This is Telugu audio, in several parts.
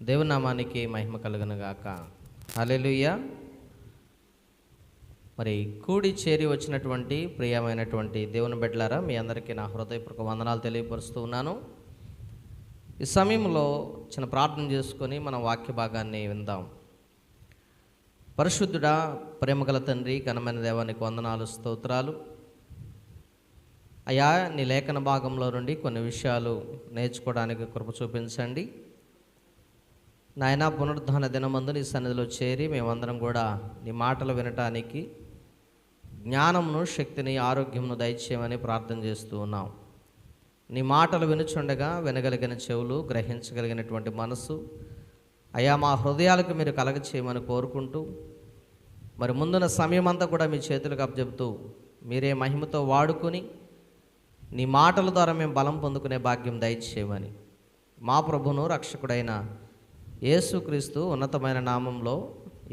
దేవుని నామానికి మహిమ కలుగును గాక. హల్లెలూయా. మరి కూడి చేరి వచ్చినటువంటి ప్రియమైనటువంటి దేవుని బిడ్డలారా, మీ అందరికీ నా హృదయపూర్వక వందనాలు తెలియపరుస్తూ ఉన్నాను. ఈ సమయంలో చిన్న ప్రార్థన చేసుకొని మన వాక్య భాగాన్ని విందాం. పరిశుద్ధుడా, ప్రేమగల తండ్రి, ఘనమైన దేవానికి వందనాలు, స్తోత్రాలు. అయ్యా, నీ లేఖన భాగంలో నుండి కొన్ని విషయాలు నేర్చుకోవడానికి కృప చూపించండి నాయనా. పునరుద్ధాన దినమందు నీ సన్నిధిలో చేరి మేమందరం కూడా నీ మాటలు వినటానికి జ్ఞానమును, శక్తిని, ఆరోగ్యమును దయచేయమని ప్రార్థన చేస్తూ ఉన్నాం. నీ మాటలు వినుచుండగా వినగలిగిన చెవులు, గ్రహించగలిగినటువంటి మనసు అయ్యా మా హృదయాలకు మీరు కలగచేయమని కోరుకుంటూ, మరి ముందున్న సమయం అంతా కూడా మీ చేతులకు అప్పచెబుతూ మీరే మహిమతో వాడుకొని నీ మాటల ద్వారా మేము బలం పొందుకునే భాగ్యం దయచేయమని మా ప్రభువును రక్షకుడైన యేసుక్రీస్తు ఉన్నతమైన నామంలో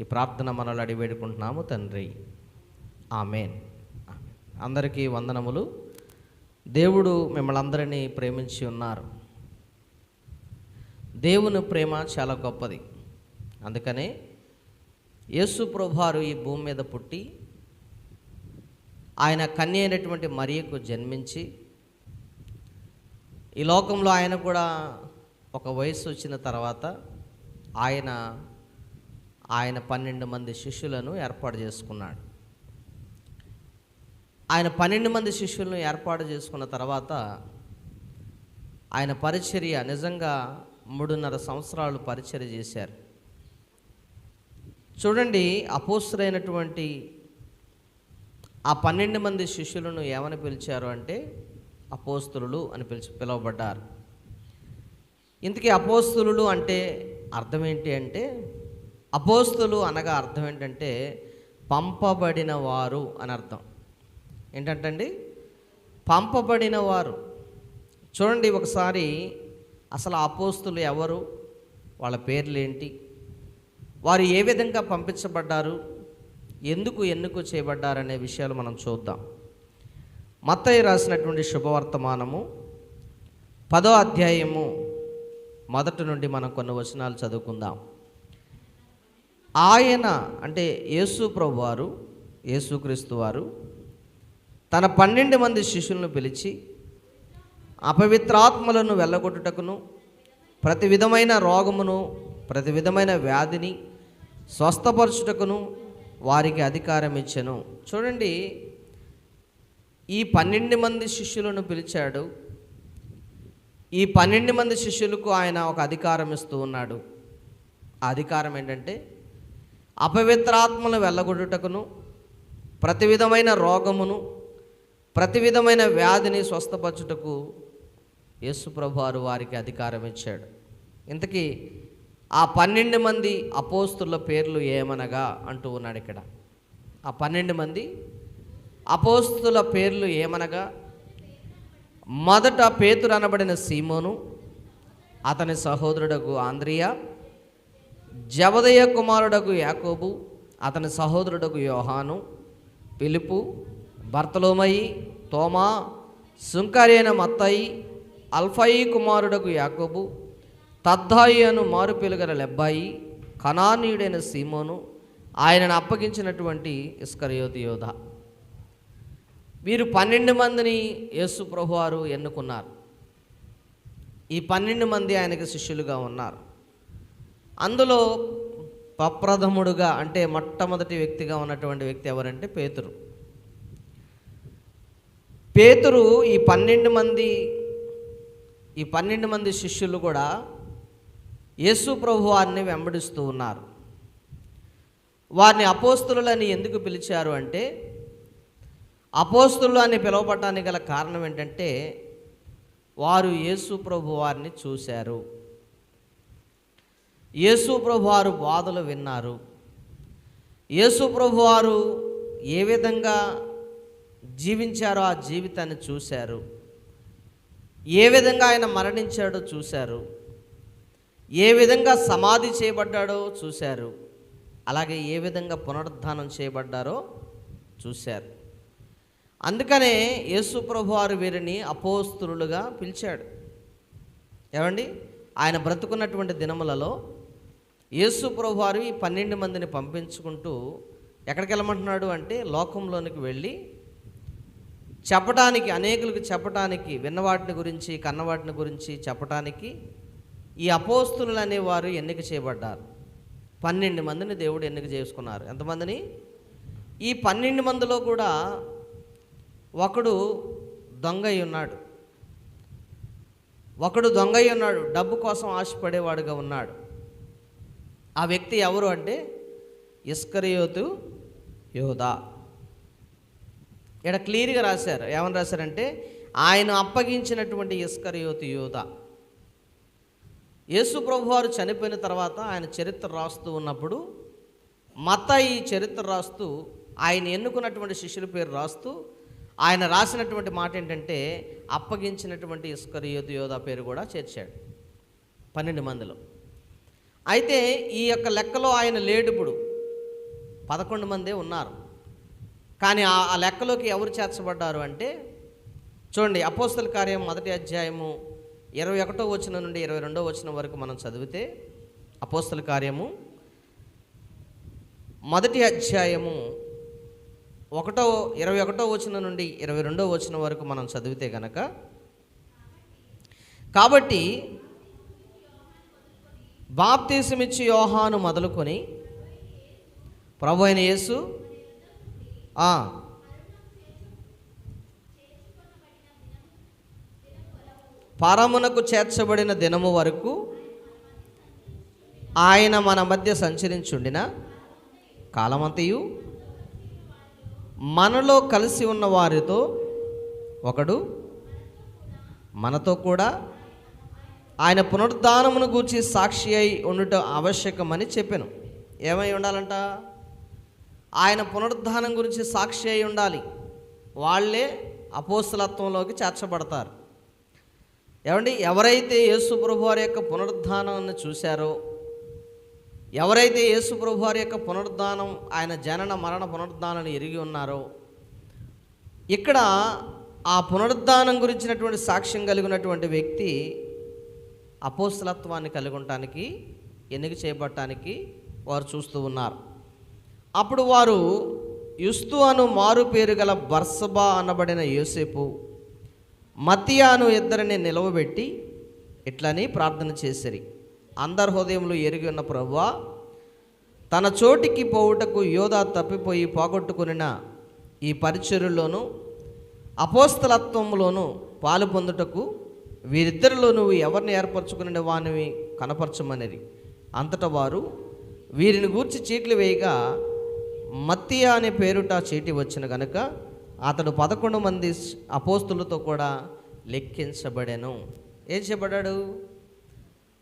ఈ ప్రార్థన మనల్ని అడిగి వేడుకుంటున్నాము తండ్రి, ఆమేన్. అందరికీ వందనములు. దేవుడు మిమ్మల్ని అందరినీ ప్రేమించి ఉన్నారు. దేవుని ప్రేమ చాలా గొప్పది. అందుకనే యేసు ప్రభువారు ఈ భూమి మీద పుట్టి ఆయన కన్య అయినటువంటి మరియకు జన్మించి ఈ లోకంలో ఆయన కూడా ఒక వయసు వచ్చిన తర్వాత ఆయన 12 మంది శిష్యులను ఏర్పాటు చేసుకున్నాడు. ఆయన 12 మంది శిష్యులను ఏర్పాటు చేసుకున్న తర్వాత ఆయన పరిచర్య నిజంగా 3.5 సంవత్సరాలు పరిచర్య చేశారు. చూడండి, అపోస్తలులైనటువంటి ఆ 12 మంది శిష్యులను ఏమని పిలిచారు అంటే అపోస్తలులు అని పిలువబడ్డారు. ఇంతకీ అపోస్తలులు అంటే అర్థం ఏంటి అంటే, అపోస్తలు అనగా అర్థం ఏంటంటే పంపబడిన వారు అని అర్థం. ఏంటంటండి? పంపబడిన వారు. చూడండి ఒకసారి, అసలు అపోస్తలు ఎవరు, వాళ్ళ పేర్లు ఏంటి, వారు ఏ విధంగా పంపించబడ్డారు, ఎందుకు ఎన్నుకు చేయబడ్డారనే విషయాలు మనం చూద్దాం. మత్తయి రాసినటువంటి శుభవర్తమానము 10వ అధ్యాయము మొదటి నుండి మనం కొన్ని వచనాలు చదువుకుందాం. ఆయన అంటే యేసు ప్రభువారు, యేసుక్రీస్తు వారు తన 12 మంది శిష్యులను పిలిచి అపవిత్రాత్మలను వెళ్ళగొట్టుటకును, ప్రతి విధమైన రోగమును, ప్రతి విధమైన వ్యాధిని స్వస్థపరచుటకును వారికి అధికారం ఇచ్చెను. చూడండి, ఈ 12 మంది శిష్యులను పిలిచాడు. ఈ 12 మంది శిష్యులకు ఆయన ఒక అధికారం ఇస్తూ ఉన్నాడు. ఆ అధికారం ఏంటంటే అపవిత్రాత్మను వెళ్ళగొట్టుటకును, ప్రతి విధమైన రోగమును, ప్రతి విధమైన వ్యాధిని స్వస్థపరచుటకు యేసు ప్రభువారు వారికి అధికారం ఇచ్చాడు. ఇంతకీ ఆ 12 మంది అపోస్తలుల పేర్లు ఏమనగా అంటూ ఉన్నాడు ఇక్కడ. ఆ 12 మంది అపోస్తలుల పేర్లు ఏమనగా, మొదట పేతురు అనబడిన సీమోను, అతని సహోదరుడగు ఆంద్రియా, జబదయి కుమారుడగు యాకోబు, అతని సహోదరుడగు యోహాను, ఫిలిప్పు, బర్తలోమయి, తోమా, సుంకరి అయిన మత్తయి, అల్ఫయి కుమారుడగు యాకోబు, తద్దాయి అను మారు పిలుగల లెబ్బాయి, కనానీయుడైన సీమోను, ఆయనను అప్పగించినటువంటి ఇస్కరియోతు యోధ. వీరు 12 మందిని యేసు ప్రభువారు ఎన్నుకున్నారు. ఈ 12 మంది ఆయనకు శిష్యులుగా ఉన్నారు. అందులో ప్రప్రథముడుగా అంటే మొట్టమొదటి వ్యక్తిగా ఉన్నటువంటి వ్యక్తి ఎవరంటే పేతురు. పేతురు ఈ 12 మంది శిష్యులు కూడా యేసు ప్రభువారిని వెంబడిస్తూ ఉన్నారు. వారిని అపోస్తలులని ఎందుకు పిలిచారు అంటే, అపోస్తలులు అని పిలువబడటానికి గల కారణం ఏంటంటే వారు యేసు ప్రభువారిని చూశారు, యేసు ప్రభువారు బోధలు విన్నారు, యేసు ప్రభువారు ఏ విధంగా జీవించారో ఆ జీవితాన్ని చూశారు, ఏ విధంగా ఆయన మరణించాడో చూశారు, ఏ విధంగా సమాధి చేయబడ్డాడో చూశారు, అలాగే ఏ విధంగా పునరుద్ధానం చేయబడ్డారో చూశారు. అందుకనే యేసు ప్రభువారు వీరిని అపోస్తలులుగా పిలిచాడు. ఏమండి, ఆయన బ్రతుకున్నటువంటి దినములలో యేసు ప్రభువారు ఈ 12 మందిని పంపించుకుంటూ ఎక్కడికి వెళ్ళమంటున్నాడు అంటే లోకంలోనికి వెళ్ళి చెప్పడానికి, అనేకులకు చెప్పడానికి, విన్నవాటిని గురించి కన్నవాటిని గురించి చెప్పడానికి ఈ అపోస్తులు అనేవారు ఎన్నిక చేయబడ్డారు. 12 మందిని దేవుడు ఎన్నిక చేసుకున్నారు. ఎంతమందిని? ఈ 12 మందిలో కూడా ఒకడు దొంగ అయి ఉన్నాడు. డబ్బు కోసం ఆశపడేవాడుగా ఉన్నాడు. ఆ వ్యక్తి ఎవరు అంటే ఇస్కరియోతు యోధా. ఇక్కడ క్లియర్గా రాశారు. ఏమని రాశారంటే ఆయన అప్పగించినటువంటి ఇస్కరియోతు యోధా. యేసు ప్రభువారు చనిపోయిన తర్వాత ఆయన చరిత్ర రాస్తూ ఉన్నప్పుడు మత్తయి చరిత్ర రాస్తూ ఆయన ఎన్నుకున్నటువంటి శిష్యుల పేరు రాస్తూ ఆయన రాసినటువంటి మాట ఏంటంటే అప్పగించినటువంటి ఇస్కరియోతు యోధా పేరు కూడా చేర్చాడు 12 మందిలో. అయితే ఈ యొక్క లెక్కలో ఆయన లేడు. ఇప్పుడు 11 మందే ఉన్నారు. కానీ ఆ లెక్కలోకి ఎవరు చేర్చబడ్డారు అంటే చూడండి, అపోస్తల కార్యం 1వ అధ్యాయము 21వ వచనం నుండి 22వ వచనం వరకు మనం చదివితే, అపోస్తల కార్యము 1వ అధ్యాయము 21వ వచనం నుండి 22వ వచనం వరకు మనం చదివితే గనక, కాబట్టి బాప్తీసమిచ్చి యోహాను మొదలుకొని ప్రభు అయిన యేసు పరమునకు చేర్చబడిన దినము వరకు ఆయన మన మధ్య సంచరించుండిన కాలమంతయు మనలో కలిసి ఉన్న వారితో ఒకడు మనతో కూడా ఆయన పునరుద్ధానమును గూర్చి సాక్షి అయి ఉండుట ఆవశ్యకమని చెప్పాను. ఏమై ఉండాలంట? ఆయన పునరుద్ధానం గురించి సాక్షి అయి ఉండాలి. వాళ్ళే అపోస్తలత్వంలోకి చేర్చబడతారు. ఏమండి, ఎవరైతే యేసు ప్రభువారి యొక్క పునరుద్ధానాన్ని చూశారో, ఎవరైతే యేసు ప్రభువారి యొక్క పునరుద్ధానం, ఆయన జనన మరణ పునరుద్ధానాన్ని ఎరిగి ఉన్నారో, ఇక్కడ ఆ పునరుద్ధానం గురించినటువంటి సాక్ష్యం కలిగినటువంటి వ్యక్తి అపోస్తలత్వాన్ని కలిగి ఉండటానికి, ఎన్నిక చేయబడటానికి వారు చూస్తూ ఉన్నారు. అప్పుడు వారు యుస్తు అను మారు పేరు గల బర్సబా అనబడిన యోసేపు, మత్తియాను ఇద్దరిని నిలవబెట్టి ఇట్లని ప్రార్థన చేసిరి. అందరి హృదయంలో ఎరిగి ఉన్న ప్రభువా, తన చోటికి పోవుటకు యోధా తప్పిపోయి పోగొట్టుకున్న ఈ పరిచర్యలోను అపోస్తలత్వంలోను పాలు పొందుటకు వీరిద్దరిలో నువ్వు ఎవరిని ఏర్పరచుకునే వానివి కనపరచమనిరి. అంతటా వారు వీరిని గూర్చి చీట్లు వేయగా మత్తియా అనే పేరుట చీటి వచ్చిన గనుక అతడు 11 మంది అపోస్తులతో కూడా లెక్కించబడాను. ఏం చేయబడ్డాడు?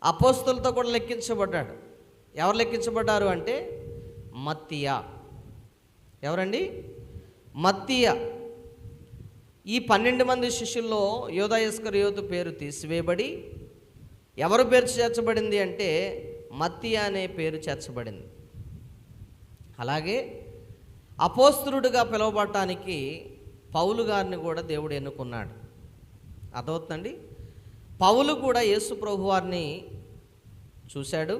అపోస్తులతో కూడా లెక్కించబడ్డాడు. ఎవరు లెక్కించబడ్డారు అంటే మత్తియా. ఎవరండి? మత్తియా. ఈ 12 మంది శిష్యుల్లో యోధా ఇస్కరియోతు పేరు తీసివేయబడి ఎవరు పేరు చేర్చబడింది అంటే మత్తియా అనే పేరు చేర్చబడింది. అలాగే అపోస్తలుడిగా పిలువబడటానికి పౌలు గారిని కూడా దేవుడు ఎన్నుకున్నాడు. అర్థమవుతుందండి? పౌలు కూడా యేసు ప్రభు వారిని చూశాడు.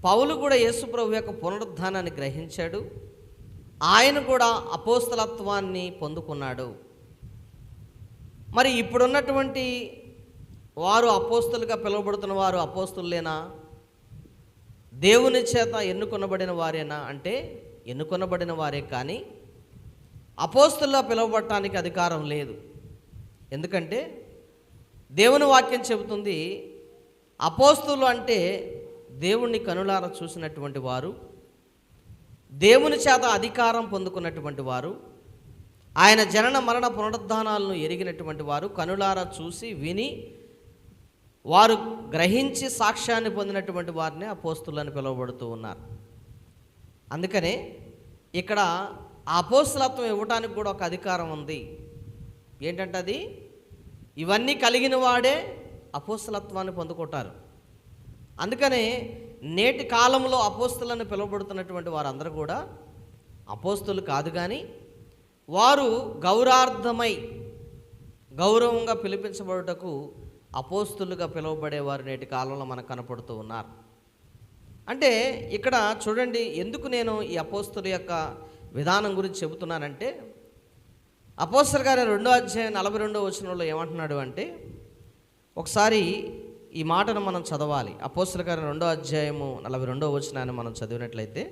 పౌలు కూడా యేసు ప్రభు యొక్క పునరుద్ధానాన్ని గ్రహించాడు. ఆయన కూడా అపోస్తలత్వాన్ని పొందుకున్నాడు. మరి ఇప్పుడున్నటువంటి వారు అపోస్తులుగా పిలువబడుతున్న వారు అపోస్తులేనా? దేవుని చేత ఎన్నుకొనబడిన వారేనా అంటే ఎన్నుకొనబడిన వారే, కానీ అపోస్తులుగా పిలువబడటానికి అధికారం లేదు. ఎందుకంటే దేవుని వాక్యం చెబుతుంది, అపోస్తులు అంటే దేవుణ్ణి కనులారా చూసినటువంటి వారు, దేవుని చేత అధికారం పొందుకున్నటువంటి వారు, ఆయన జనన మరణ పునరుద్ధానాలను ఎరిగినటువంటి వారు, కనులారా చూసి విని వారు గ్రహించి సాక్ష్యాన్ని పొందినటువంటి వారిని అపోస్తులని పిలువబడుతూ ఉన్నారు. అందుకనే ఇక్కడ అపోస్తలత్వం ఇవ్వటానికి కూడా ఒక అధికారం ఉంది. ఏంటంటే అది ఇవన్నీ కలిగిన వాడే అపోస్తలత్వాన్ని పొందుకుంటారు. అందుకనే నేటి కాలంలో అపోస్తులను పిలువబడుతున్నటువంటి వారందరూ కూడా అపోస్తులు కాదు, కానీ వారు గౌరవంగా పిలిపించబడుటకు అపోస్తులుగా పిలువబడేవారు నేటి కాలంలో మనకు కనపడుతూ ఉన్నారు. అంటే ఇక్కడ చూడండి, ఎందుకు నేను ఈ అపోస్తుల యొక్క విధానం గురించి చెబుతున్నానంటే, అపోస్తలుల కార్యం 2వ అధ్యాయం 42వ వచనంలో ఏమంటున్నాడు అంటే, ఒకసారి ఈ మాటను మనం చదవాలి. అపోస్తలుల కార్యం 2వ అధ్యాయము 42వ వచనాన్ని మనం చదివినట్లయితే,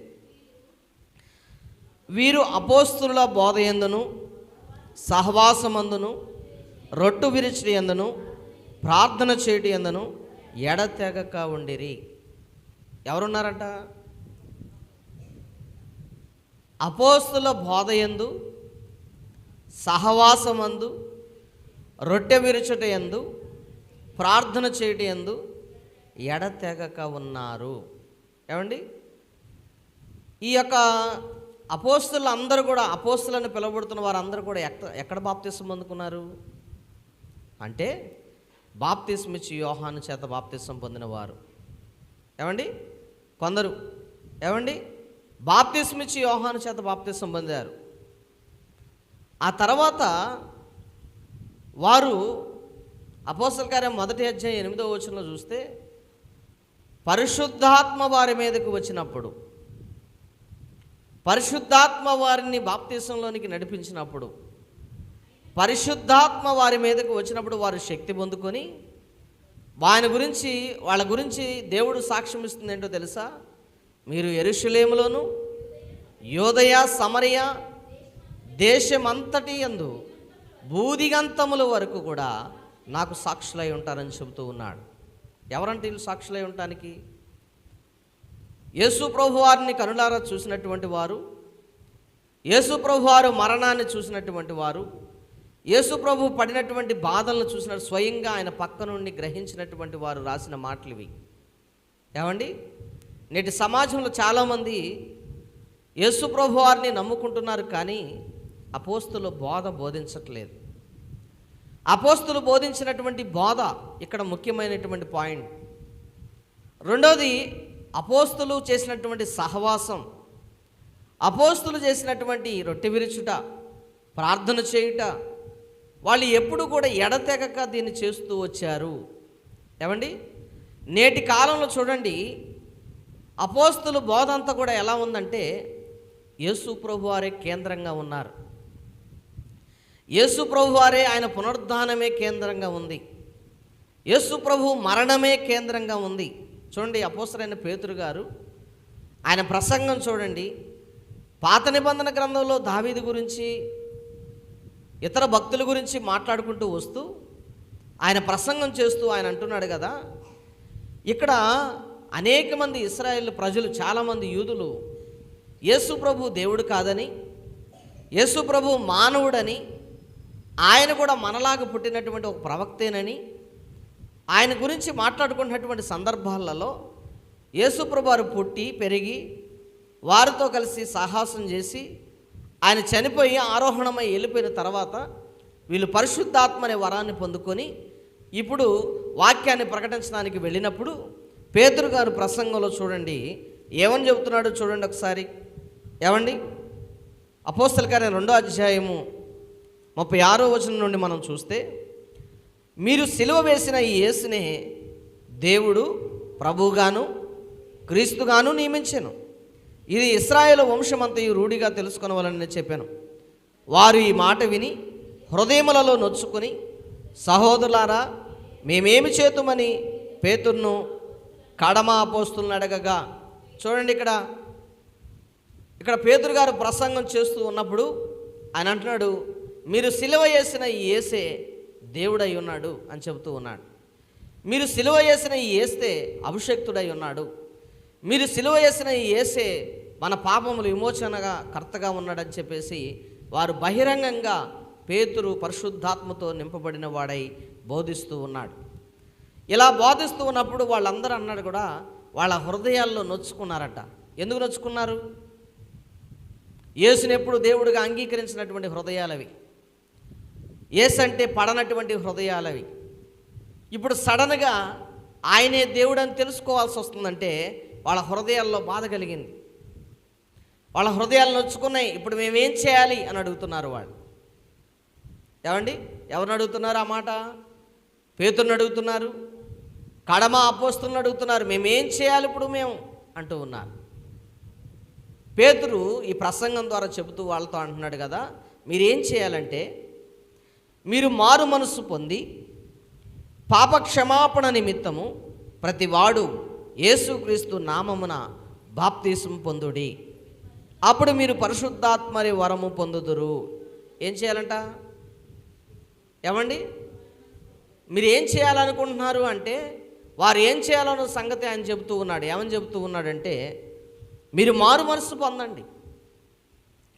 వీరు అపోస్తుల బోధ యందును సహవాసమందును రొట్టు విరిచి యందును ప్రార్థన చేయటి యందును ఎడతెగక ఉండిరి. ఎవరున్నారంట? అపోస్తుల బోధ యందు సహవాసమందు రొట్టె విరుచుట యందు ప్రార్థన చేయటి యందు ఎడతెగక ఉన్నారు. ఏమండి, ఈ యొక్క అపోస్తులు అందరూ కూడా, అపోస్తులను పిలువబడుతున్న వారందరూ కూడా ఎక్కడ బాప్తిసం పొందుకున్నారు అంటే, బాప్తిసం ఇచ్చి యోహాను చేత బాప్తిసం పొందిన వారు. ఏమండి, కొందరు ఏమండి బాప్తిసం ఇచ్చి యోహాను చేత బాప్తిసం పొందారు. ఆ తర్వాత వారు అపోస్తలుల కార్యం 1వ అధ్యాయం 8వ వచనంలో చూస్తే, పరిశుద్ధాత్మ వారి మీదకు వచ్చినప్పుడు, పరిశుద్ధాత్మ వారిని బాప్తిసంలోనికి నడిపించినప్పుడు, పరిశుద్ధాత్మ వారి మీదకు వచ్చినప్పుడు వారు శక్తి పొందుకొని వాళ్ళ గురించి దేవుడు సాక్ష్యం ఇస్తుంది. ఏంటో తెలుసా? మీరు యెరూషలేములోను యూదయ సమరయ దేశమంతటి యందు బూదిగంతముల వరకు కూడా నాకు సాక్షులై ఉంటారని చెబుతూ ఉన్నాడు. ఎవరంటే వీళ్ళు సాక్షులై ఉండటానికి? యేసు ప్రభు వారిని కనులారా చూసినటువంటి వారు, యేసు ప్రభు వారు మరణాన్ని చూసినటువంటి వారు, యేసు ప్రభు పడినటువంటి బాధలను చూసినట్టు స్వయంగా ఆయన పక్క నుండి గ్రహించినటువంటి వారు రాసిన మాటలు ఇవి. ఏమండి, నేటి సమాజంలో చాలామంది యేసు ప్రభు వారిని నమ్ముకుంటున్నారు, కానీ అపోస్తుల బోధ బోధించట్లేదు. అపోస్తులు బోధించినటువంటి బోధ ఇక్కడ ముఖ్యమైనటువంటి పాయింట్. రెండోది, అపోస్తులు చేసినటువంటి సహవాసం, అపోస్తులు చేసినటువంటి రొట్టె విరుచుట, ప్రార్థన చేయుట, వాళ్ళు ఎప్పుడు కూడా ఎడతెగక దీన్ని చేస్తూ వచ్చారు. ఏమండి, నేటి కాలంలో చూడండి, అపోస్తులు బోధ అంతా కూడా ఎలా ఉందంటే, యేసు ప్రభు వారే కేంద్రంగా ఉన్నారు. యేసు ప్రభు వారే, ఆయన పునరుద్ధానమే కేంద్రంగా ఉంది. యేసు ప్రభు మరణమే కేంద్రంగా ఉంది. చూడండి, అపోస్తలుడైన పేతురు గారు ఆయన ప్రసంగం చూడండి, పాత నిబంధన గ్రంథంలో దావీదు గురించి, ఇతర భక్తుల గురించి మాట్లాడుకుంటూ వస్తూ ఆయన ప్రసంగం చేస్తూ ఆయన అంటున్నాడు కదా, ఇక్కడ అనేక మంది ఇశ్రాయేలు ప్రజలు, చాలామంది యూదులు యేసు ప్రభు దేవుడు కాదని, యేసు ప్రభు మానవుడని, ఆయన కూడా మనలాగా పుట్టినటువంటి ఒక ప్రవక్తేనని ఆయన గురించి మాట్లాడుకున్నటువంటి సందర్భాలలో యేసు ప్రభు వారు పుట్టి పెరిగి వారితో కలిసి సాహసం చేసి ఆయన చనిపోయి ఆరోహణమై వెళ్ళిపోయిన తర్వాత వీళ్ళు పరిశుద్ధాత్మ అనే వరాన్ని పొందుకొని ఇప్పుడు వాక్యాన్ని ప్రకటించడానికి వెళ్ళినప్పుడు పేతురు గారు ప్రసంగంలో చూడండి ఏమని చెబుతున్నాడో చూడండి ఒకసారి. ఏమండి, అపోస్తలుల కార్యం 2వ అధ్యాయము 36వ వచనం నుండి మనం చూస్తే, మీరు సిలువ వేసిన ఈ యేసునే దేవుడు ప్రభువుగాను క్రీస్తుగాను నియమించెను. ఇది ఇశ్రాయేలు వంశమంతయు రూఢిగా తెలుసుకొనవలనని చెప్పాను. వారు ఈ మాట విని హృదయములలో నొచ్చుకొని, సహోదరులారా మేమేమి చేతుమని పేతురును కడమ అపోస్తులను అడగగా, చూడండి ఇక్కడ పేతురు గారు ప్రసంగం చేస్తూ ఉన్నప్పుడు ఆయన అంటున్నాడు, మీరు సిలువ వేసిన ఈ యేసే దేవుడై ఉన్నాడు అని చెబుతూ ఉన్నాడు. మీరు సిలువ వేసిన ఈ యేసే అభిషక్తుడై ఉన్నాడు. మీరు సిలువ వేసిన ఈ యేసే మన పాపములు విమోచనగా కర్తగా ఉన్నాడని చెప్పేసి వారు బహిరంగంగా పేతురు పరిశుద్ధాత్మతో నింపబడిన వాడై బోధిస్తూ ఉన్నాడు. ఇలా బోధిస్తూ ఉన్నప్పుడు వాళ్ళందరూ అన్నాడు కూడా వాళ్ళ హృదయాల్లో నొచ్చుకున్నారట. ఎందుకు నొచ్చుకున్నారు? యేసుని ఎప్పుడు దేవుడిగా అంగీకరించినటువంటి హృదయాలవి, యేసు అంటే పడనటువంటి హృదయాలవి. ఇప్పుడు సడన్గా ఆయనే దేవుడు అని తెలుసుకోవాల్సి వస్తుందంటే వాళ్ళ హృదయాల్లో బాధ కలిగింది. వాళ్ళ హృదయాలు నొచ్చుకున్నాయి. ఇప్పుడు మేమేం చేయాలి అని అడుగుతున్నారు వాళ్ళు. ఏమండి, ఎవరిని అడుగుతున్నారు ఆ మాట? పేతురుని అడుగుతున్నారు, కడమ అపోస్తులను అడుగుతున్నారు. మేమేం చేయాలి ఇప్పుడు? అంటూ ఉన్నారు. పేతురు ఈ ప్రసంగం ద్వారా చెబుతూ వాళ్ళతో అంటున్నాడు కదా, మీరేం చేయాలంటే మీరు మారు మనస్సు పొంది పాప క్షమాపణ నిమిత్తము ప్రతివాడు యేసుక్రీస్తు నామమున బాప్తిసం పొందుడి, అప్పుడు మీరు పరిశుద్ధాత్మని వరము పొందుదురు. ఏం చేయాలంట? ఏమండి, మీరు ఏం చేయాలనుకుంటున్నారు అంటే వారు ఏం చేయాలన్న సంగతి ఆయన చెబుతూ ఉన్నాడు. ఏమని చెబుతూ ఉన్నాడంటే మీరు మారు మనసు పొందండి.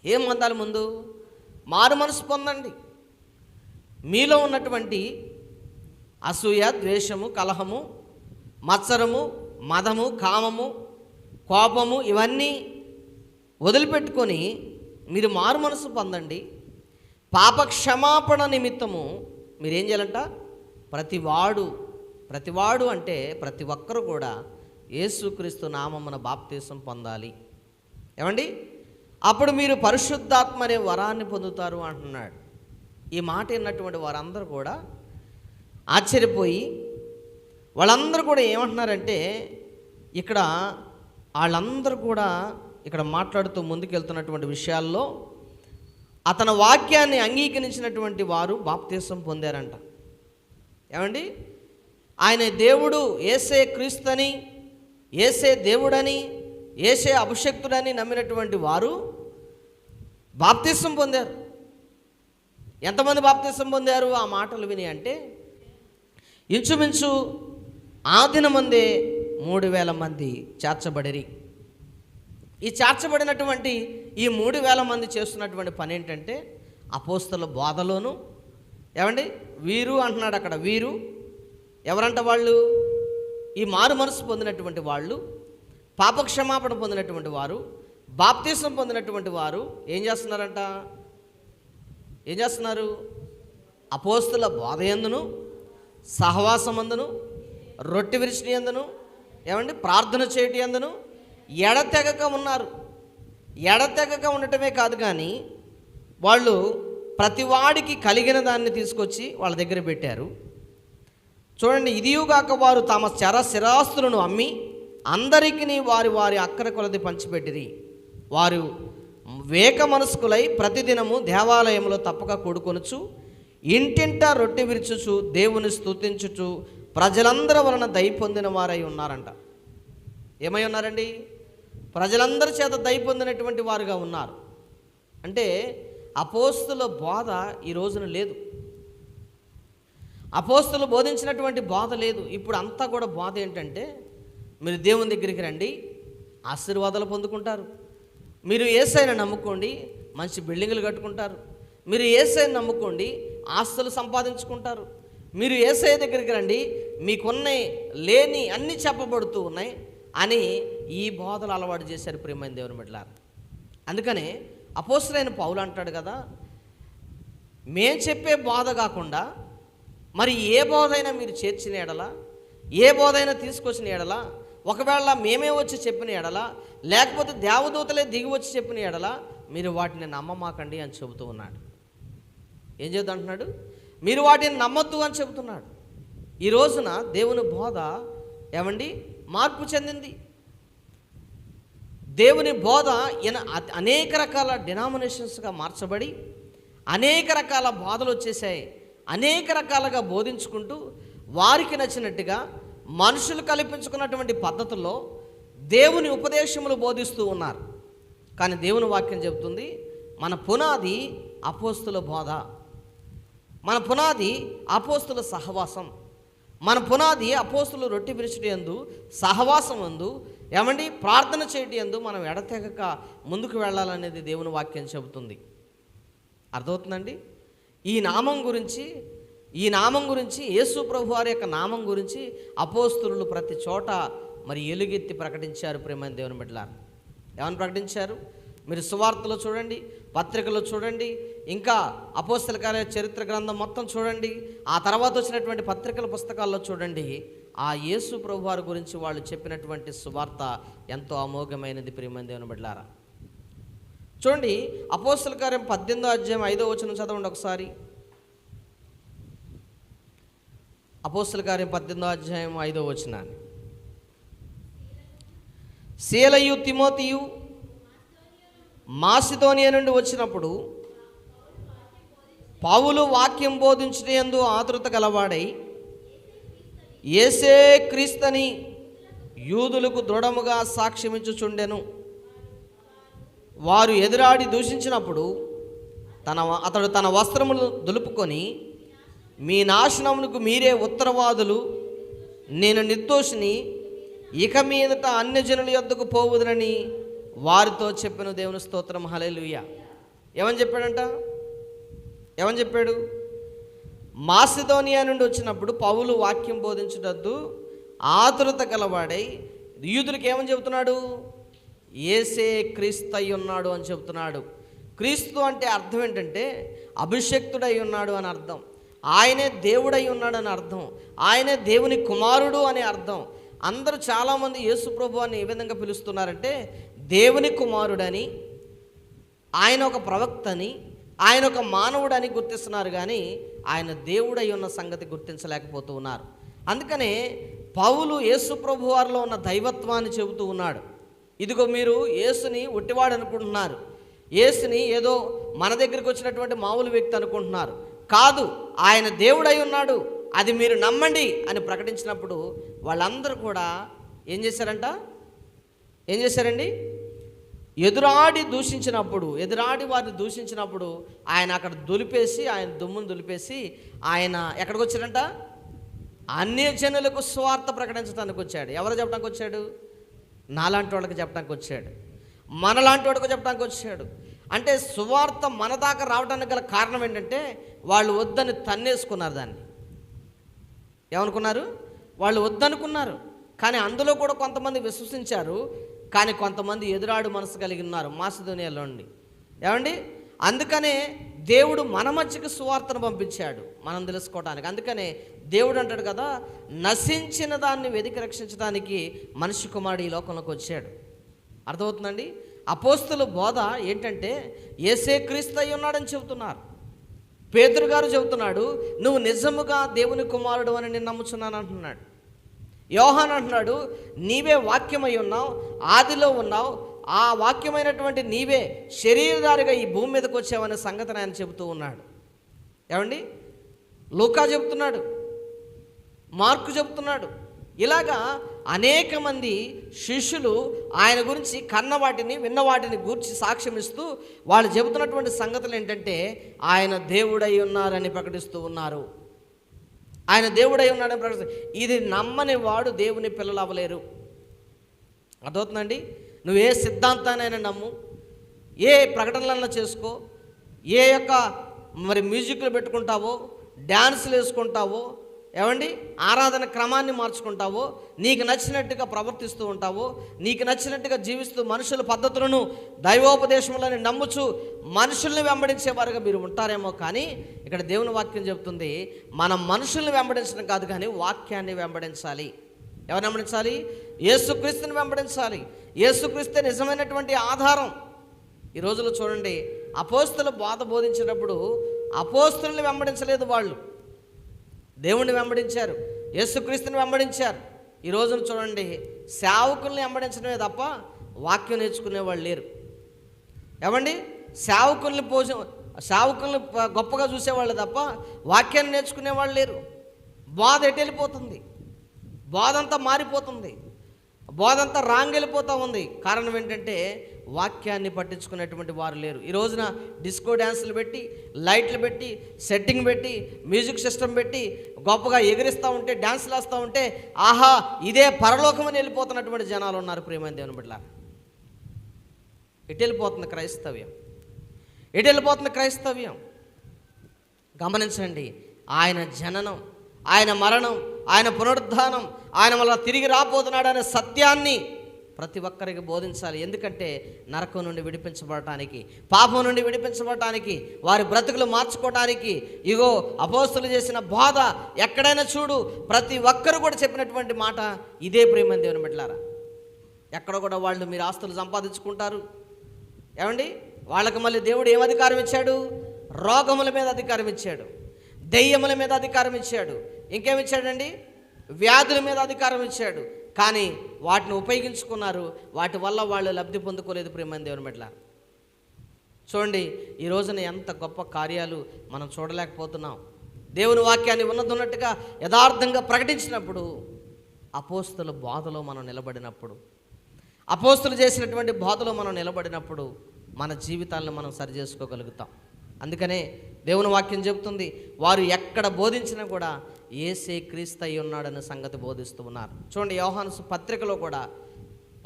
ఏం పొందాలి? ముందు మారు మనసు పొందండి. మీలో ఉన్నటువంటి అసూయ, ద్వేషము, కలహము, మత్సరము, మదము, కామము, కోపము ఇవన్నీ వదిలిపెట్టుకొని మీరు మారు మనసు పొందండి. పాప క్షమాపణ నిమిత్తము మీరేం చేయాలంట? ప్రతివాడు అంటే ప్రతి ఒక్కరు కూడా యేసుక్రీస్తు నామమున బాప్తిసం పొందాలి. ఏమండి? అప్పుడు మీరు పరిశుద్ధాత్మ అనే వరాన్ని పొందుతారు అంటున్నాడు. ఈ మాట విన్నటువంటి వారందరూ కూడా ఆశ్చర్యపోయి వాళ్ళందరూ కూడా ఏమంటున్నారంటే ఇక్కడ వాళ్ళందరూ కూడా ఇక్కడ మాట్లాడుతూ ముందుకెళ్తున్నటువంటి విషయాల్లో అతని వాక్యాన్ని అంగీకరించినటువంటి వారు బాప్తిసం పొందారంట. ఏమండి? ఆయన దేవుడు, యేసే క్రీస్తుని, యేసే దేవుడని, యేసే అభిషక్తుడని నమ్మినటువంటి వారు బాప్తిసం పొందారు. ఎంతమంది బాప్తిసం పొందారు ఆ మాటలు విని అంటే ఇంచుమించు ఆ దినమందే 3,000 మంది చేర్చబడిరి. ఈ చేర్చబడినటువంటి ఈ 3,000 మంది చేస్తున్నటువంటి పని ఏంటంటే అపోస్తల బోధలోను, ఏమండి వీరు అంటున్నాడు అక్కడ, వీరు ఎవరంట? వాళ్ళు ఈ మారు మనసు పొందినటువంటి వాళ్ళు, పాపక్షమాపణ పొందినటువంటి వారు, బాప్తిసం పొందినటువంటి వారు ఏం చేస్తున్నారంట? ఏం చేస్తున్నారు? అపోస్తల బోధ యందును, సహవాసమందును, రొట్టె విరిచిన యందును, ఏమండి ప్రార్థన చేయటి యందును ఎడతెగక ఉన్నారు. ఎడతెగక ఉండటమే కాదు కానీ వాళ్ళు ప్రతివాడికి కలిగిన దాన్ని తీసుకొచ్చి వాళ్ళ దగ్గర పెట్టారు. చూడండి, ఇదియుగాక వారు తమ స్థిరాస్తులను అమ్మి అందరికీ వారి వారి అక్కర కొలది పంచిపెట్టిరి. వారు వేక మనస్కులై ప్రతిదినము దేవాలయంలో తప్పక కూడుకొనుచు ఇంటింటా రొట్టె విరుచుచు దేవుని స్తుతించుచు ప్రజలందరి వలన దయ పొందిన వారై ఉన్నారంట. ఏమై ఉన్నారండి? ప్రజలందరి చేత దయ పొందినటువంటి వారుగా ఉన్నారు. అంటే అపోస్తుల బోధ ఈ రోజున లేదు. అపోస్తులు బోధించినటువంటి బోధ లేదు. ఇప్పుడు అంతా కూడా బోధ ఏంటంటే మీరు దేవుని దగ్గరికి రండి, ఆశీర్వాదాలు పొందుకుంటారు. మీరు యేసయ్యను నమ్ముకోండి, మంచి బిల్డింగులు కట్టుకుంటారు. మీరు యేసయ్యను నమ్ముకోండి, ఆస్తులు సంపాదించుకుంటారు. మీరు యేసయ్య దగ్గరికి రండి, మీకున్న లేని అన్నీ చెప్పబడుతూ ఉన్నాయి అని ఈ బోధలు అలవాటు చేశారు ప్రియమైన దేవుని బిడ్డలారా. అందుకనే అపోస్తలుడైన పౌలు అంటాడు కదా, మేం చెప్పే బోధ కాకుండా మరి ఏ బోధైనా మీరు చేర్చిన ఎడలా, ఏ బోధైనా తీసుకొచ్చిన ఎడలా, ఒకవేళ మేమే వచ్చి చెప్పిన ఎడలా, లేకపోతే దేవదూతలే దిగి వచ్చి చెప్పిన ఎడలా మీరు వాటిని నమ్మమాకండి అని చెబుతూ ఉన్నాడు. ఏం చెబుతూ అంటున్నాడు? మీరు వాటిని నమ్మొద్దు అని చెబుతున్నాడు. ఈ రోజున దేవుని బోధ ఏమండి మార్పు చెందింది. దేవుని బోధ అనేక రకాల డినామినేషన్స్గా మార్చబడి అనేక రకాల బోధలు వచ్చేసాయి. అనేక రకాలుగా బోధించుకుంటూ వారికి నచ్చినట్టుగా మనుషులు కల్పించుకున్నటువంటి పద్ధతుల్లో దేవుని ఉపదేశములు బోధిస్తూ ఉన్నారు. కానీ దేవుని వాక్యం చెబుతుంది మన పునాది అపోస్తుల బోధ, మన పునాది అపోస్తుల సహవాసం, మన పునాది అపోస్తులు రొట్టె విరుచుట యందు, సహవాసం యందు, ఏమండి ప్రార్థన చేయటి యందు మనం ఎడతెగక ముందుకు వెళ్ళాలనేది దేవుని వాక్యం చెబుతుంది. అర్థమవుతుందండి? ఈ నామం గురించి యేసు ప్రభు వారి యొక్క నామం గురించి అపోస్తులు ప్రతి చోట మరి ఎలుగెత్తి ప్రకటించారు. ప్రియమైన దేవుని బిడ్డలారా, ఏమని ప్రకటించారు? మీరు సువార్తలో చూడండి, పత్రికలో చూడండి, ఇంకా అపోస్తల కార్యాల చరిత్ర గ్రంథం మొత్తం చూడండి, ఆ తర్వాత వచ్చినటువంటి పత్రికల పుస్తకాల్లో చూడండి, ఆ యేసు ప్రభు వారి గురించి వాళ్ళు చెప్పినటువంటి సువార్త ఎంతో అమోఘమైనది. ప్రియమైన దేవుని బిడ్డలారా చూడండి, అపోస్తల కార్యం 18వ అధ్యాయం 5వ వచనం చదవండి ఒకసారి. అపోస్తల కార్యం 18వ అధ్యాయం 5వ వచనాన్ని. శీలయు తిమోతియు మాసిదోనియ నుండి వచ్చినప్పుడు పౌలు వాక్యం బోధించుటయందు ఆతృత గలవాడై యేసే క్రీస్తని యూదులకు దృఢముగా సాక్ష్యమిచ్చుచుండెను. వారు ఎదురాడి దూషించినప్పుడు అతడు తన వస్త్రములు దులుపుకొని, మీ నాశనమునకు మీరే ఉత్తరవాదులు, నేను నిర్దోషిని, ఇక మీదట అన్యజనుల యొద్దకు పోవుదునని వారితో చెప్పిన. దేవుని స్తోత్రం, హల్లెలూయా. ఏమని చెప్పాడంట? ఏమని చెప్పాడు? మాసిదోనియా నుండి వచ్చినప్పుడు పౌలు వాక్యం బోధించుటద్దు ఆతురత గలవాడై యూదులకు ఏమని చెబుతున్నాడు? యేసే క్రీస్తు అయి ఉన్నాడు అని చెబుతున్నాడు. క్రీస్తు అంటే అర్థం ఏంటంటే అభిషక్తుడై ఉన్నాడు అని అర్థం, ఆయనే దేవుడై ఉన్నాడు అని అర్థం, ఆయనే దేవుని కుమారుడు అని అర్థం. అందరూ చాలామంది యేసు ప్రభు అని ఏ విధంగా పిలుస్తున్నారంటే దేవుని కుమారుడని, ఆయన ఒక ప్రవక్తని, ఆయన ఒక మానవుడని గుర్తిస్తున్నారు, కానీ ఆయన దేవుడై ఉన్న సంగతి గుర్తించలేకపోతూ ఉన్నారు. అందుకనే పౌలు యేసు ప్రభు వారిలో ఉన్న దైవత్వాన్ని చెబుతూ ఉన్నాడు. ఇదిగో మీరు యేసుని ఒట్టివాడు అనుకుంటున్నారు, యేసుని ఏదో మన దగ్గరికి వచ్చినటువంటి మామూలు వ్యక్తి అనుకుంటున్నారు. కాదు, ఆయన దేవుడై ఉన్నాడు, అది మీరు నమ్మండి అని ప్రకటించినప్పుడు వాళ్ళందరూ కూడా ఏం చేశారండి? ఎదురాడి వారిని దూషించినప్పుడు ఆయన అక్కడ దులిపేసి, ఆయన దుమ్మును దులిపేసి ఆయన ఎక్కడికి వచ్చాడంట? అన్యజనులకు స్వార్థ ప్రకటించడానికి వచ్చాడు. ఎవరు చెప్పడానికి వచ్చాడు? నాలాంటి వాళ్ళకి చెప్పడానికి వచ్చాడు, మనలాంటి వాడికి చెప్పడానికి వచ్చాడు. అంటే సువార్త మన దాకా రావడానికి గల కారణం ఏంటంటే వాళ్ళు వద్దని తన్నేసుకున్నారు. దాన్ని ఏమనుకున్నారు? వాళ్ళు వద్దనుకున్నారు. కానీ అందులో కూడా కొంతమంది విశ్వసించారు, కానీ కొంతమంది ఎదురాడు మనసు కలిగి ఉన్నారు మాసిదోనియాలో నుండి. ఏమండి? అందుకనే దేవుడు మన మధ్యకి సువార్తను పంపించాడు మనం తెలుసుకోవడానికి. అందుకనే దేవుడు అంటాడు కదా, నశించిన దాన్ని వెతికి రక్షించడానికి మనిషి కుమారుడు ఈ లోకంలోకి వచ్చాడు. అర్థమవుతుందండి? అపోస్తుల బోధ ఏంటంటే యేసే క్రీస్తు అయి ఉన్నాడని చెబుతున్నారు. పేతురు గారు చెబుతున్నాడు, నువ్వు నిజముగా దేవుని కుమారుడు అని నేను నమ్ముచున్నాను అంటున్నాడు. యోహాను అంటున్నాడు, నీవే వాక్యమై ఉన్నావు, ఆదిలో ఉన్నావు, ఆ వాక్యమైనటువంటి నీవే శరీరధారిగా ఈ భూమి మీదకి వచ్చావనే సంగతిని ఆయన చెబుతూ ఉన్నాడు. ఏమండి? లూకా చెబుతున్నాడు, మార్కు చెబుతున్నాడు. ఇలాగా అనేక మంది శిష్యులు ఆయన గురించి కన్నవాటిని విన్నవాటిని గూర్చి సాక్ష్యం ఇస్తూ వాళ్ళు చెబుతున్నటువంటి సంగతులు ఏంటంటే ఆయన దేవుడై ఉన్నారని ప్రకటిస్తూ ఉన్నారు. ఆయన దేవుడై ఉన్నాడని ప్రకటిస్తూ, ఇది నమ్మని వాడు దేవుని పిల్లలు అవ్వలేరు. అర్థమవుతుందండి? నువ్వు ఏ సిద్ధాంతానైనా నమ్ము, ఏ ప్రకటనలన్నా చేసుకో, ఏ యొక్క మ్యూజిక్లు పెట్టుకుంటావో, డ్యాన్సులు వేసుకుంటావో, ఏమండి ఆరాధన క్రమాన్ని మార్చుకుంటావో, నీకు నచ్చినట్టుగా ప్రవర్తిస్తూ ఉంటావో, నీకు నచ్చినట్టుగా జీవిస్తూ మనుషుల పద్ధతులను దైవోపదేశములను నమ్ముచు మనుషుల్ని వెంబడించేవారుగా మీరు ఉంటారేమో. కానీ ఇక్కడ దేవుని వాక్యం చెబుతుంది, మనం మనుషుల్ని వెంబడించడం కాదు, కానీ వాక్యాన్ని వెంబడించాలి. ఎవరు వెంబడించాలి? యేసుక్రీస్తుని వెంబడించాలి. యేసుక్రీస్తే నిజమైనటువంటి ఆధారం. ఈ రోజులో చూడండి, అపోస్తుల బోధ బోధించేటప్పుడు అపోస్తుల్ని వెంబడించలేదు, వాళ్ళు దేవుణ్ణి వెంబడించారు, యేసుక్రీస్తుని వెంబడించారు. ఈ రోజున చూడండి, సేవకుల్ని వెంబడించడమే తప్ప వాక్యం నేర్చుకునే వాళ్ళు లేరు. ఏమండి? సేవకుల్ని గొప్పగా చూసేవాళ్ళు తప్ప వాక్యాన్ని నేర్చుకునే వాళ్ళు లేరు. బోధ ఎటు వెళ్ళిపోతుంది, బోధ అంతా మారిపోతుంది, బోధ అంతా రాంగెళ్ళిపోతూ ఉంది. కారణం ఏంటంటే వాక్యాన్ని పట్టించుకునేటువంటి వారు లేరు. ఈ రోజున డిస్కో డ్యాన్సులు పెట్టి, లైట్లు పెట్టి, సెట్టింగ్ పెట్టి, మ్యూజిక్ సిస్టమ్ పెట్టి గొప్పగా ఎగిరిస్తూ ఉంటే, డ్యాన్సులు వేస్తూ ఉంటే ఆహా ఇదే పరలోకం అని వెళ్ళిపోతున్నటువంటి జనాలు ఉన్నారు. ప్రియమైన దేవుని బిడ్డలారా, ఎటు వెళ్ళిపోతుంది క్రైస్తవ్యం? ఎటు వెళ్ళిపోతుంది క్రైస్తవ్యం? గమనించండి, ఆయన జననం, ఆయన మరణం, ఆయన పునరుద్ధానం, ఆయన మళ్ళా తిరిగి రాబోతున్నాడు అనే సత్యాన్ని ప్రతి ఒక్కరికి బోధించాలి. ఎందుకంటే నరకం నుండి విడిపించబడటానికి, పాపం నుండి విడిపించబడటానికి, వారి బ్రతుకులు మార్చుకోవడానికి. ఇగో అపోస్తులు చేసిన బోధ ఎక్కడైనా చూడు, ప్రతి ఒక్కరు కూడా చెప్పినటువంటి మాట ఇదే. ప్రియమైన దేవుని బిడ్డలారా, ఎక్కడ కూడా వాళ్ళు మీరు ఆస్తులు సంపాదించుకుంటారు. ఏమండి? వాళ్ళకి మళ్ళీ దేవుడు ఏం అధికారం ఇచ్చాడు? రోగముల మీద అధికారం ఇచ్చాడు, దెయ్యముల మీద అధికారం ఇచ్చాడు, ఇంకేమిచ్చాడండి? వ్యాధుల మీద అధికారం ఇచ్చాడు. కానీ వాటిని ఉపయోగించుకున్నారు. వాటి వల్ల వాళ్ళు లబ్ధి పొందుకోలేదు. ప్రియమైన దేవుని బిడ్డలారా, చూడండి ఈ రోజున ఎంత గొప్ప కార్యాలు మనం చూడలేకపోతున్నాం. దేవుని వాక్యాన్ని ఉన్నట్టుగా యథార్థంగా ప్రకటించినప్పుడు, అపోస్తుల బోధలో మనం నిలబడినప్పుడు, అపోస్తులు చేసినటువంటి బోధలో మనం నిలబడినప్పుడు మన జీవితాలను మనం సరి చేసుకోగలుగుతాం. అందుకనే దేవుని వాక్యం చెబుతుంది, వారు ఎక్కడ బోధించినా కూడా యేసే క్రీస్తు అయి ఉన్నాడనే సంగతి బోధిస్తూ ఉన్నారు. చూడండి యోహాను పత్రికలో కూడా,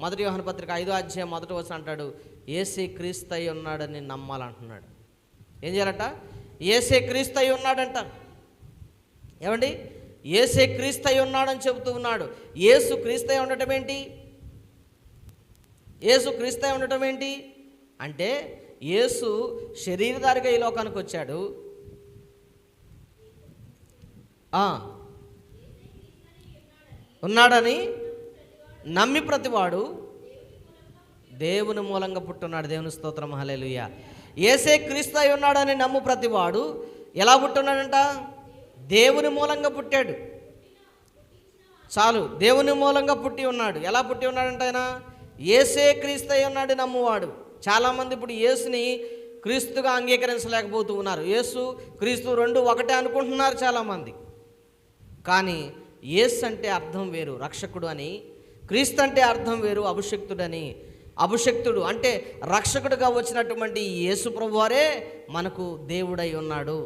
మొదటి యోహాను పత్రిక 5వ అధ్యాయం 1వ వచనం అంటాడు, యేసే క్రీస్తు అయి ఉన్నాడని నమ్మాలంటున్నాడు. ఏం చేయాలట? యేసే క్రీస్తు అయి ఉన్నాడంట. ఏమండి? యేసే క్రీస్తు అయి ఉన్నాడని చెబుతూ ఉన్నాడు. యేసు క్రీస్తు అయి ఉండటం ఏంటి? యేసు క్రీస్తు అయి ఉండటం ఏంటి అంటే, యేసు శరీరధారిగా ఈ లోకానికి వచ్చాడు. ఉన్నాడని నమ్మి ప్రతివాడు దేవుని మూలంగా పుట్టున్నాడు. దేవుని స్తోత్రం, హల్లెలూయా. యేసే క్రీస్తు అయి ఉన్నాడని నమ్ము ప్రతివాడు ఎలా పుట్టున్నాడంట? దేవుని మూలంగా పుట్టాడు. చాలు, దేవుని మూలంగా పుట్టి ఉన్నాడు. ఎలా పుట్టి ఉన్నాడంట ఆయన? యేసే క్రీస్తు అయి ఉన్నాడు నమ్మువాడు. చాలామంది ఇప్పుడు యేసుని క్రీస్తుగా అంగీకరించలేకపోతూ ఉన్నారు. యేసు క్రీస్తు రెండు ఒకటే అనుకుంటున్నారు చాలామంది. కానీ యేసు అంటే అర్థం వేరు, రక్షకుడు అని. క్రీస్తు అంటే అర్థం వేరు, అభిషిక్తుడని. అభిషిక్తుడు అంటే రక్షకుడుగా వచ్చినటువంటి యేసు ప్రభువారే మనకు దేవుడై ఉన్నాడు,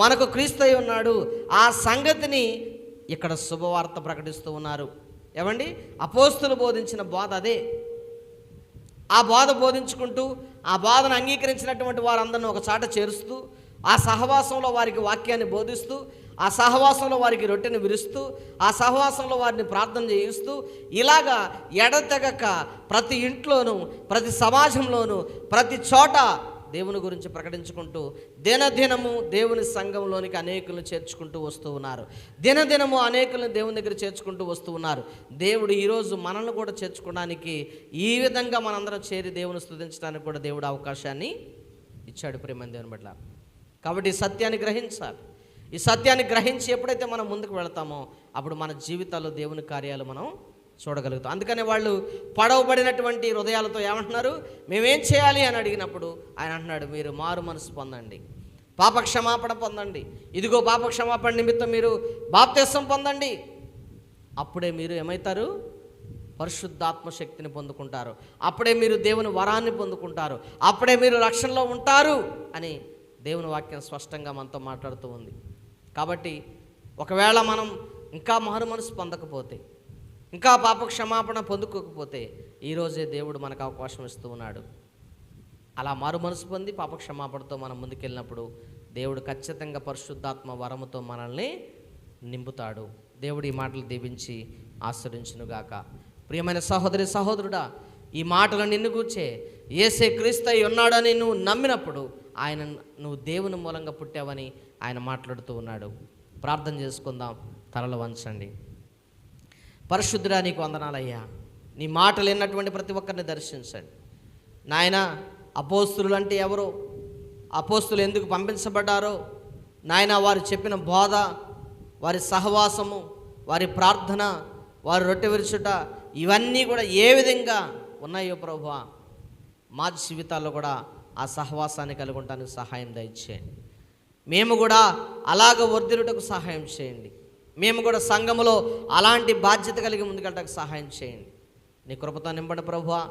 మనకు క్రీస్తు అయి ఉన్నాడు. ఆ సంగతిని ఇక్కడ శుభవార్త ప్రకటిస్తూ ఉన్నారు. ఏమండి? అపోస్తులు బోధించిన బోధ అదే. ఆ బోధ బోధించుకుంటూ, ఆ బోధను అంగీకరించినటువంటి వారందరినీ ఒక చాట చేరుస్తూ, ఆ సహవాసంలో వారికి వాక్యాన్ని బోధిస్తూ, ఆ సహవాసంలో వారికి రొట్టెని విరుస్తూ, ఆ సహవాసంలో వారిని ప్రార్థన చేయిస్తూ, ఇలాగా ఎడతెగక ప్రతి ఇంట్లోనూ, ప్రతి సమాజంలోనూ, ప్రతి చోట దేవుని గురించి ప్రకటించుకుంటూ దినదినము దేవుని సంఘంలోనికి అనేకులను చేర్చుకుంటూ వస్తూ ఉన్నారు. దినదినము అనేకులను దేవుని దగ్గర చేర్చుకుంటూ వస్తూ ఉన్నారు. దేవుడు ఈరోజు మనల్ని కూడా చేర్చుకోవడానికి, ఈ విధంగా మనందరం చేరి దేవుని స్తుతించడానికి కూడా దేవుడు అవకాశాన్ని ఇచ్చాడు. ప్రియమైన దేవుని బిడ్డలారా, కాబట్టి ఈ సత్యాన్ని గ్రహించాలి. ఈ సత్యాన్ని గ్రహించి ఎప్పుడైతే మనం ముందుకు వెళతామో అప్పుడు మన జీవితాల్లో దేవుని కార్యాలు మనం చూడగలుగుతాం. అందుకనే వాళ్ళు పడవబడినటువంటి హృదయాలతో ఏమంటున్నారు? మేమేం చేయాలి అని అడిగినప్పుడు ఆయన అంటున్నాడు, మీరు మారు మనసు పొందండి, పాపక్షమాపణ పొందండి. ఇదిగో పాపక్షమాపణ నిమిత్తం మీరు బాప్తిసం పొందండి. అప్పుడే మీరు ఏమవుతారు? పరిశుద్ధాత్మ శక్తిని పొందుకుంటారు. అప్పుడే మీరు దేవుని వరాన్ని పొందుకుంటారు. అప్పుడే మీరు రక్షణలో ఉంటారు అని దేవుని వాక్యం స్పష్టంగా మనతో మాట్లాడుతూ ఉంది. కాబట్టి ఒకవేళ మనం ఇంకా మారు మనసు పొందకపోతే, ఇంకా పాప క్షమాపణ పొందుకోకపోతే, ఈరోజే దేవుడు మనకు అవకాశం ఇస్తూ ఉన్నాడు. అలా మారు మనసు పొంది పాప క్షమాపణతో మనం ముందుకెళ్ళినప్పుడు దేవుడు ఖచ్చితంగా పరిశుద్ధాత్మ వరముతో మనల్ని నింపుతాడు. దేవుడు ఈ మాటలు దీవించి ఆశీర్వదించునుగాక. ప్రియమైన సహోదరి సహోదరుడా, ఈ మాటలు నిన్ను కూర్చే యేసే క్రీస్తు అయి ఉన్నాడని నువ్వు నమ్మినప్పుడు ఆయన, నువ్వు దేవుని మూలంగా పుట్టావని ఆయన మాట్లాడుతూ ఉన్నాడు. ప్రార్థన చేసుకుందాం. తలలు వంచండి. పరిశుద్ధుడా, నీకు వందనాలయ్యా. నీ మాటలు విన్నటువంటి ప్రతి ఒక్కరిని దర్శించండి నాయన. అపోస్తులు అంటే ఎవరో, అపోస్తులు ఎందుకు పంపించబడ్డారో నాయన, వారు చెప్పిన బోధ, వారి సహవాసము, వారి ప్రార్థన, వారి రొట్టె విరుచుట, ఇవన్నీ కూడా ఏ విధంగా ఉన్నాయో ప్రభువా, మా జీవితాల్లో కూడా ఆ సహవాసాన్ని కలిగి ఉండడానికి సహాయం దయచేయండి. మేము కూడా అలాగ వర్ధిల్లుటకు సహాయం చేయండి. మేము కూడా సంఘములో అలాంటి బాధ్యత కలిగి ముందుకెళ్ళడానికి సహాయం చేయండి. నీ కృపతో నింపండి ప్రభువా.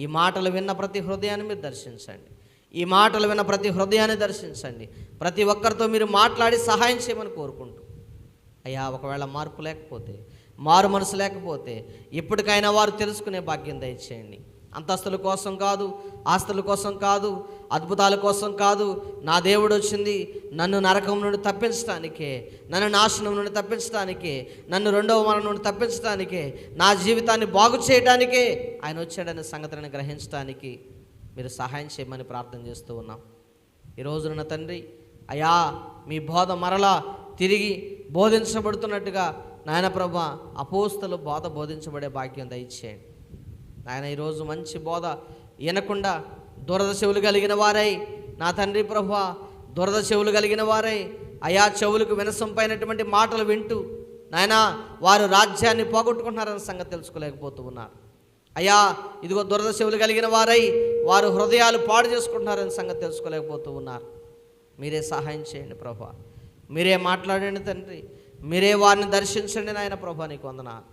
ఈ మాటలు విన్న ప్రతి హృదయాన్ని మీరు దర్శించండి. ఈ మాటలు విన్న ప్రతి హృదయాన్ని దర్శించండి. ప్రతి ఒక్కరితో మీరు మాట్లాడి సహాయం చేయమని కోరుకుంటూ, అయ్యా ఒకవేళ మార్పు లేకపోతే, మారు మనసు లేకపోతే, ఇప్పటికైనా వారు తెలుసుకునే భాగ్యం దయచేయండి. అంతస్తుల కోసం కాదు, ఆస్తుల కోసం కాదు, అద్భుతాల కోసం కాదు. నా దేవుడు వచ్చింది నన్ను నరకం నుండి తప్పించడానికే, నన్ను నాశనం నుండి తప్పించడానికే, నన్ను రెండవ మరణం నుండి తప్పించడానికే, నా జీవితాన్ని బాగు చేయడానికే ఆయన వచ్చాడనే సంగతిని గ్రహించడానికి మీరు సహాయం చేయమని ప్రార్థన చేస్తూ ఉన్నాం. ఈరోజు నా తండ్రి అయ్యా, మీ బోధ మరలా తిరిగి బోధించబడుతున్నట్టుగా నాయన ప్రభువా, అపోస్తలు బోధ బోధించబడే భాగ్యం దయచేయండి నాయన. ఈరోజు మంచి బోధ వినకుండా దురద చెవులు కలిగిన వారై నా తండ్రి ప్రభువా, దురద చెవులు కలిగిన వారై అయా చెవులకు వినసొంపైనటువంటి మాటలు వింటూ నాయన వారు రాజ్యాన్ని పోగొట్టుకుంటున్నారన్న సంగతి తెలుసుకోలేకపోతూ ఉన్నారు. అయ్యా ఇదిగో దురద చెవులు కలిగిన వారై వారు హృదయాలు పాడు చేసుకుంటున్నారని సంగతి తెలుసుకోలేకపోతూ ఉన్నారు. మీరే సహాయం చేయండి ప్రభా, మీరే మాట్లాడండి తండ్రి, మీరే వారిని దర్శించండి నాయన ప్రభా. నీకు వందనాలు.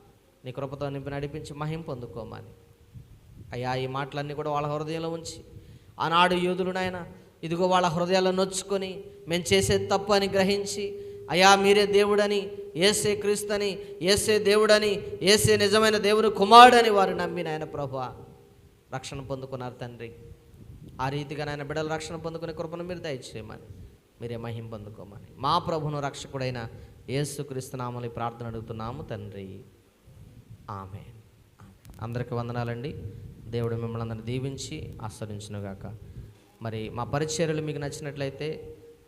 నీ కృపతో నింపి నడిపించి మహిమ పొందుకోమని అయ్యా ఈ మాటలన్నీ కూడా వాళ్ళ హృదయంలో ఉంచి, ఆనాడు యూదులు నాయన ఇదిగో వాళ్ళ హృదయాల్లో నొచ్చుకొని మేము చేసేది తప్పు అని గ్రహించి, అయ్యా మీరే దేవుడని, యేసే క్రీస్తుని, యేసే దేవుడని, యేసే నిజమైన దేవుని కుమారుడని వారు నమ్మి నాయన ప్రభువా రక్షణ పొందుకున్నారు తండ్రి. ఆ రీతిగా నాయన బిడ్డలు రక్షణ పొందుకునే కృపను మీరు దయచేయమని, మీరే మహిమ పొందుకోమని మా ప్రభును రక్షకుడైన యేసుక్రీస్తు నామములో ఈ ప్రార్థన అడుగుతున్నాము తండ్రి. ఆమేన్. అందరికీ వందనాలండి. దేవుడు మిమ్మల్ని అందరిని దీవించి ఆస్వాదించునుగాక. మరి మా పరిచర్యలు మీకు నచ్చినట్లయితే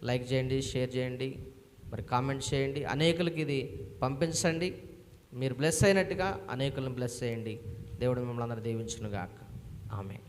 లైక్ చేయండి, షేర్ చేయండి, మరి కామెంట్ చేయండి, అనేకులకి ఇది పంపించండి. మీరు బ్లెస్ అయినట్టుగా అనేకులను బ్లెస్ చేయండి. దేవుడు మిమ్మల్ని అందరిని దీవించునుగాక. ఆమేన్.